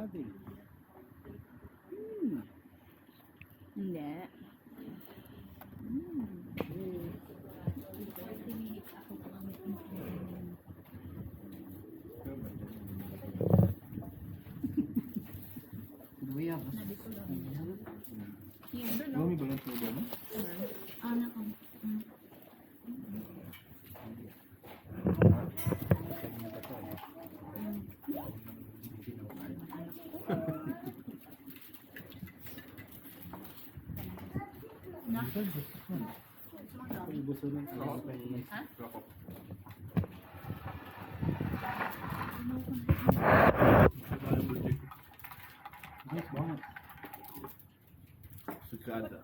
having? Hindi. Luya ba? Mami ba lang tubo mo? Anak ko. Ibusunan ko kay Nice banget. Sukada.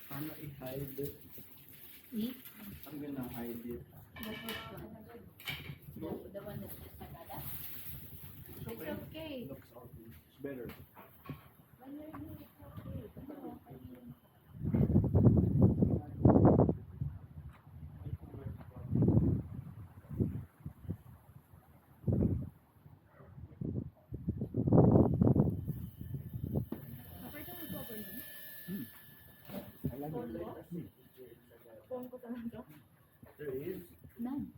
Paano i-hide it? I'm gonna hide it. The one that's just Sagada? It's okay. Looks ugly. It's better. I like it. There is. None.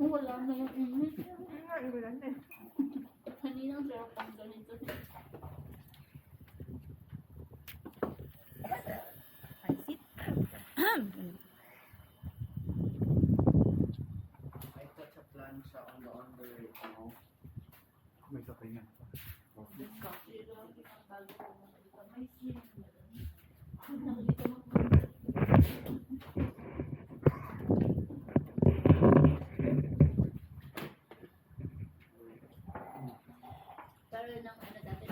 Wala na yung init. Kanina ang sarap ang ganito. Pansit. I touch a plancha on the under right now. May sakay nga. Pero nang ano dati